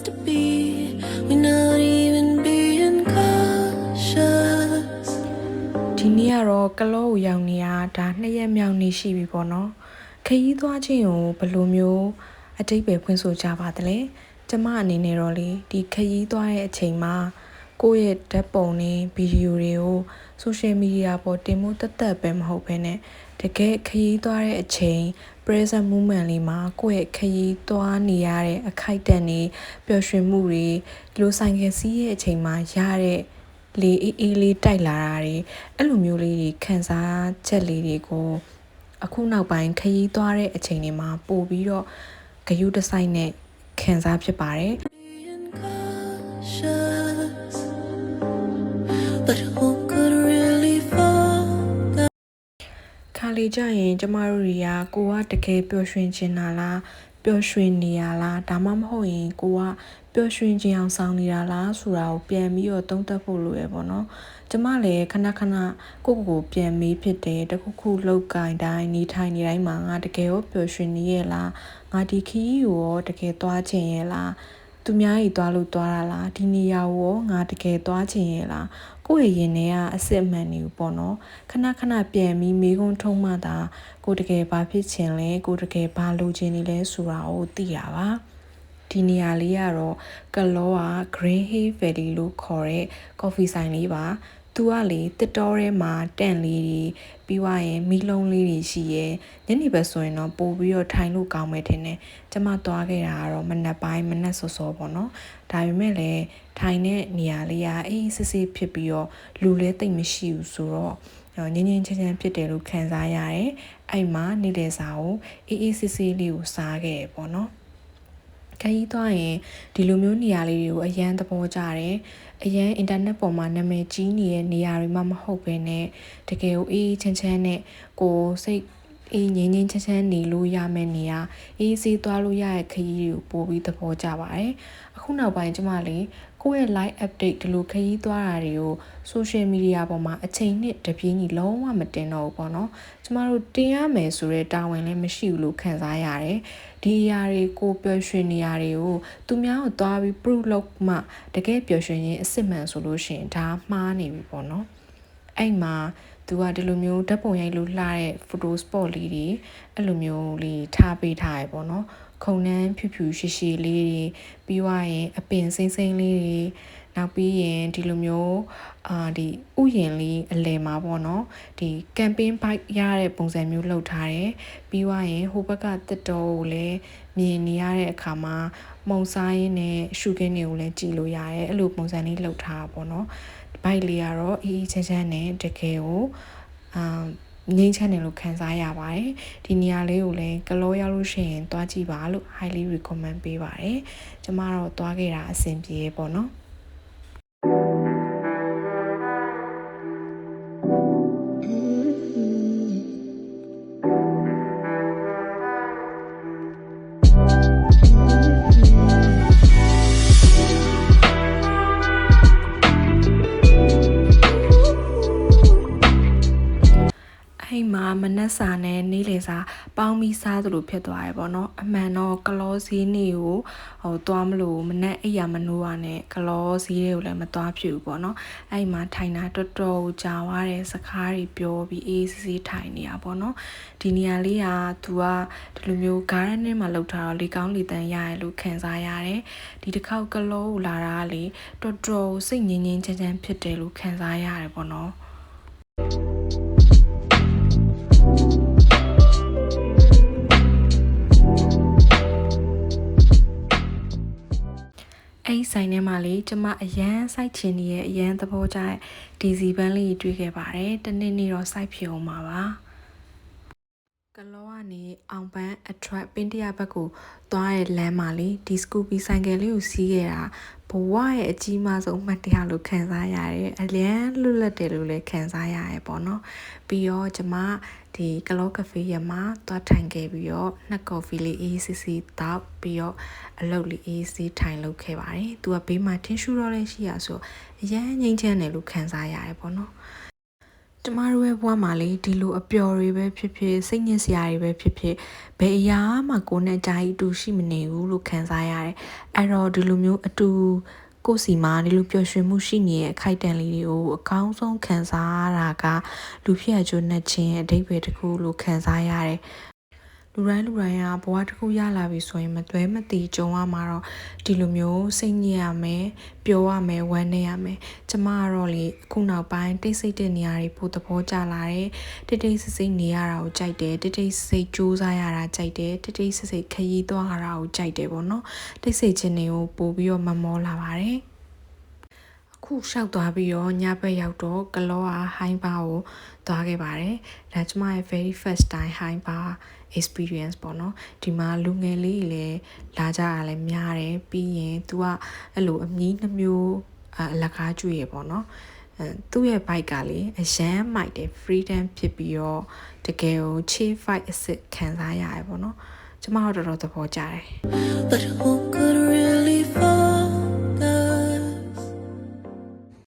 to be. We're not even being cautious. ဒီနေ့ကတော့ကလောကိုရောက်နေတာဒါ2ရက်မြောက်နေ့ရှိပြီပေါ့နော်ခရီးသွားခြင်းကိုဘယ်လိုမျိုးအတိတ်ပဲဖွင့်ဆိုကြပါသလဲကျမအနေနဲ့တော့လေဒီခရီးသွားတဲ့အချိန်မှာကိုယ့်ရဲ့ဓာတ်ပုံတွေဗီဒီယိုတွေကို social media ပေါ်တင်မှုတသက်ပဲမဟုတ်ဘဲနဲ့တကယ်ခရီးသွားတဲ့အချိန် present moment လေးမှာကိုယ့်ရဲ့ခရီးသွားနေရတဲ့အခိုက်အတန့်တွေပျော်ရွှင်မှုတွေဒီလိုဆိုင်ကယ်စီးရဲ့အချိန်မှာရတဲ့လေအေးလေးတိုက်လာတာတွေအဲ့လိုမျိုးလေးတွေခံစားချက်လေးတွေကိုအခုနောက်ပိုင်းခရီးသွားတဲ့အချိန်တွေမှာပို့ပြီးတော့ဂရုတစိုက်နဲ့ခံစားဖြစ်ပါတယ် Being cautious. But who could really fall? ခါလေကြရင်ကျမတို့တွေကကိုကတကယ်ပျော်ရွှင်ချင်တာလားပျော်ရွှင်နေရလားဒါမှမဟုတ်ရင်ကိုကပျော်ရွှင်ခြင်းအောင်ဆောင်နေတာလားဆိုတာကိုပြန်ပြီးတော့သုံးသပ်ဖို့လိုရပေါ့နော်ကျမလည်းခဏခဏကိုပြန်မေးဖြစ်တယ်တခုခုလောက်ကင်တိုင်းနေထိုင်နေတိုင်းမှာငါတကယ်ရောပျော်ရွှင်နေရဲ့လားငါဒီခီးကိုရောတကယ်သွားချင်ရဲ့လားသူများကြီးသွားလို့သွားတာလားဒီနေရာကိုရောငါတကယ်သွားချင်ရဲ့လားကိုယ့်ရဲ့ရင်ထဲကအစ်စ်မှန်နေဘူးပေါ့နော်ခဏခဏပြန်ပြီးမေးခွန်းထုံးမှသာကိုတကယ်ဘာဖြစ်ချင်လဲကိုတကယ်ဘာလိုချင်နေလဲဆိုတာကိုသိရပါဒီနေရာလေးကတော့ကလောက Green Hill Valley လို့ခေါ်တဲ့ coffee ဆိုင်လေးပါသူကလေတစ်တော်ထဲမှာတန့်လေးတွေပြီးွားရင်မီးလုံးလေးတွေရှိရဲညနေဘက်ဆိုရင်တော့ပို့ပြီးတော့ထိုင်လို့ကောင်းမယ်ထင်တယ်ကျမသွားခဲ့တာကတော့မနက်ပိုင်းမနက်စောစောပေါ့နော်ဒါပေမဲ့လည်းထိုင်တဲ့နေရာလေးကအေးစစ်စစ်ဖြစ်ပြီးတော့လူလည်းတိတ်မရှိဘူးဆိုတော့ငင်းငင်းချမ်းချမ်းဖြစ်တယ်လို့ခံစားရတယ်အဲ့မှာနေတဲ့စာကိုအေးစစ်စစ်လေးကိုစားခဲ့ပေါ့နော်ခရီးသွားရင်ဒီလိုမျိုးနေရာလေးတွေကိုအရန်သဘောကျတယ်အရန်အင်တာနက်ပေါ်မှာနာမည်ကြီးနေတဲ့နေရာတွေမှမဟုတ်ဘဲနဲ့တကယ်ကိုအေးချမ်းချမ်းနဲ့ကိုစိတ်အေးငင်းငင်းချမ်းချမ်းနေလို့ရမယ့်နေရာအေးဆေးသွားလို့ရတဲ့ခရီးတွေကိုပို့ပြီးသဘောကျပါတယ်အခုနောက်ပိုင်းကျမလေးကိုယ့်ရဲ့ live update ဒီလိုခရီးသွားတာတွေကို social media ပေါ်မှာအချိန်နဲ့တပြေးညီလုံးဝမတင်တော့ဘူးပေါ့နော်ကျမတို့တင်ရမယ်ဆိုတဲ့တာဝန်လည်းမရှိဘူးလို့ခံစားရတယ်ဒီအရာတွေကိုပျော်ရွှင်နေရာတွေကိုသူများကိုသွားပြီး proof လုပ်မှတကယ်ပျော်ရွှင်ရင်အစ်စ်မှန်ဆိုလို့ရှိရင်ဒါမှားနေပြီပေါ့နော်အဲ့မှာသူကဒီလိုမျိုးဓာတ်ပုံရိုက်လို့လှတဲ့ photo spot လေးတွေအဲ့လိုမျိုးလေးထားပေးထားရပေါ့နော်ခုံနှန်းဖြူဖြူရှည်ရှည်လေးတွေပြီးွားရင်အပင်စိမ့်စိမ့်လေးတွေနောက်ပြီးရင်ဒီလိုမျိုးဒီဥယျာဉ်လေးအလယ်မှာပေါ့နော်ဒီ camping bike ရတဲ့ပုံစံမျိုးလုပ်ထားတယ်ပြီးွားရင်ဟိုဘက်ကတစ်တော်ကိုလည်းမြင်နေရတဲ့အခါမှာမှုံစားရင်းနဲ့ရှုခင်းတွေကိုလည်းကြည့်လို့ရတယ်အဲ့လိုပုံစံလေးလုပ်ထားတာပေါ့နော်ဘိုက်လေးကတော့အေးအေးချမ်းချမ်းနဲ့တကယ်ကိုငိမ့်ချမ်းတယ်လို့ခံစားရပါတယ်ဒီနေရာလေးကိုလည်းကလောရောက်လို့ရှိရင်သွားကြည့်ပါလို့ highly recommend ပေးပါတယ်ကျမတော့သွားခဲ့တာအဆင်ပြေပေါ့နော်အိမ်မှာမနက်စာနဲ့နေ့လယ်စာပေါင်းပြီးစားသလိုဖြစ်သွားရပေါ့နော်အမှန်တော့ကလောစည်းနေကိုသွားမလို့မနက်အိပ်ရမနိုးရနဲ့ကလောစည်းတွေကိုလည်းမသွားဖြစ်ဘူးပေါ့နော်အဲ့မှာထိုင်တာတော်တော်ကြာသွားတယ်စကားတွေပြောပြီးအေးဆေးထိုင်နေတာပေါ့နော်ဒီနေရာလေးကသူကဒီလိုမျိုး garden မှာလောက်ထားတော့လေကောင်းလေတန်းရတယ်လို့ခံစားရတယ်ဒီတစ်ခေါက်ကလောကိုလာတာကလေတော်တော်စိတ်ငြင်းငြင်းချမ်းချမ်းဖြစ်တယ်လို့ခံစားရတယ်ပေါ့နော်အဲ့ဆိုင်ထဲမှာလေကျမအရန်စိုက်ချင်နေရဲ့အရန်သဘောကျတဲ့ဒီဇီပန်းလေးတွေ့ခဲ့ပါတယ်တနေ့နေ့တော့စိုက်ဖြစ်အောင်ပါကလောကနေအောင်ပန်းအထရက်ပင်းတရဘက်ကိုသွားတဲ့လမ်းမှာလေဒီစကူပီဆိုင်ကယ်လေးကိုစီးခဲ့တာဘဝရဲ့အကြီးမားဆုံးမှတ်တရလို့ခံစားရတယ်အလျန်လွတ်လပ်တယ်လို့လည်းခံစားရတယ်ပေါ့နော်ပြီးတော့ကျမဒီကလောကဖေးရမှာသွားထိုင်ခဲ့ပြီးတော့နှစ်ကော်ဖီလေးအေးစစ်စစ်တောက်ပြီးတော့အလုပ်လေးအေးစစ်ထိုင်လုပ်ခဲ့ပါတယ်သူကဘေးမှာထင်းရှူတော့လည်းရှိရဆိုအရန်ငိမ့်ချမ်းတယ်လို့ခံစားရတယ်ပေါ့နော် ကျမတို့ရဲ့ဘဝမှာလေဒီလိုအပျော်တွေပဲဖြစ်ဖြစ်စိတ်ညစ်စရာတွေပဲဖြစ်ဖြစ်ဘယ်အရာမှကိုယ်နဲ့အကြိုက်အတူရှိမနေဘူးလို့ခံစားရတယ်အဲ့တော့ဒီလိုမျိုးအတူကိုယ်စီမှာဒီလိုပျော်ရွှင်မှုရှိနေတဲ့အခိုက်အတန့်လေးတွေကိုအကောင်းဆုံးခံစားရတာကလူဖြစ်အကျိုးနဲ့ခြင်းအဓိပ္ပာယ်တစ်ခုလို့ခံစားရတယ်လူတိုင်းကဘဝတစ်ခုရလာပြီဆိုရင်မသွဲမတီကြုံရမှာတော့ဒီလိုမျိုးစိတ်ညစ်ရမယ်ပျော်ရမယ်ဝမ်းနည်းရမယ်ကျမကတော့လေအခုနောက်ပိုင်းတိတ်ဆိတ်တဲ့နေရာတွေပိုသဘောကျလာတယ်တိတ်ဆိတ်နေရတာကိုကြိုက်တယ်တိတ်ဆိတ်စူးစမ်းရတာကြိုက်တယ်တိတ်ဆိတ်ခရီးသွားရတာကိုကြိုက်တယ်ပေါ့နော်တိတ်ဆိတ်ခြင်းတွေကိုပို့ပြီးတော့မမောလာပါတယ်ခုလျှောက်သွားပြီးတော့ညဘက်ရောက်တော့ကလောဟာဟိုင်းဘာကိုသွားခဲ့ပါတယ်ဒါကျမရဲ့ very first time ဟိုင်းဘာ experience ပေါ့နော်ဒီမှာလူငယ်လေးတွေလည်းလာကြတာလည်းများတယ်ပြီးရင် तू ကအဲ့လိုအမီးနှမျိုးအလကားကျွေရပေါ့နော်သူ့ရဲ့ bike ကလေအရန်မိုက်တယ် freedom ဖြစ်ပြီးတော့တကယ်ကို chill fight အစ်ခံစားရတယ်ပေါ့နော်ကျမတို့တော်တော်သဘောကျတယ် But who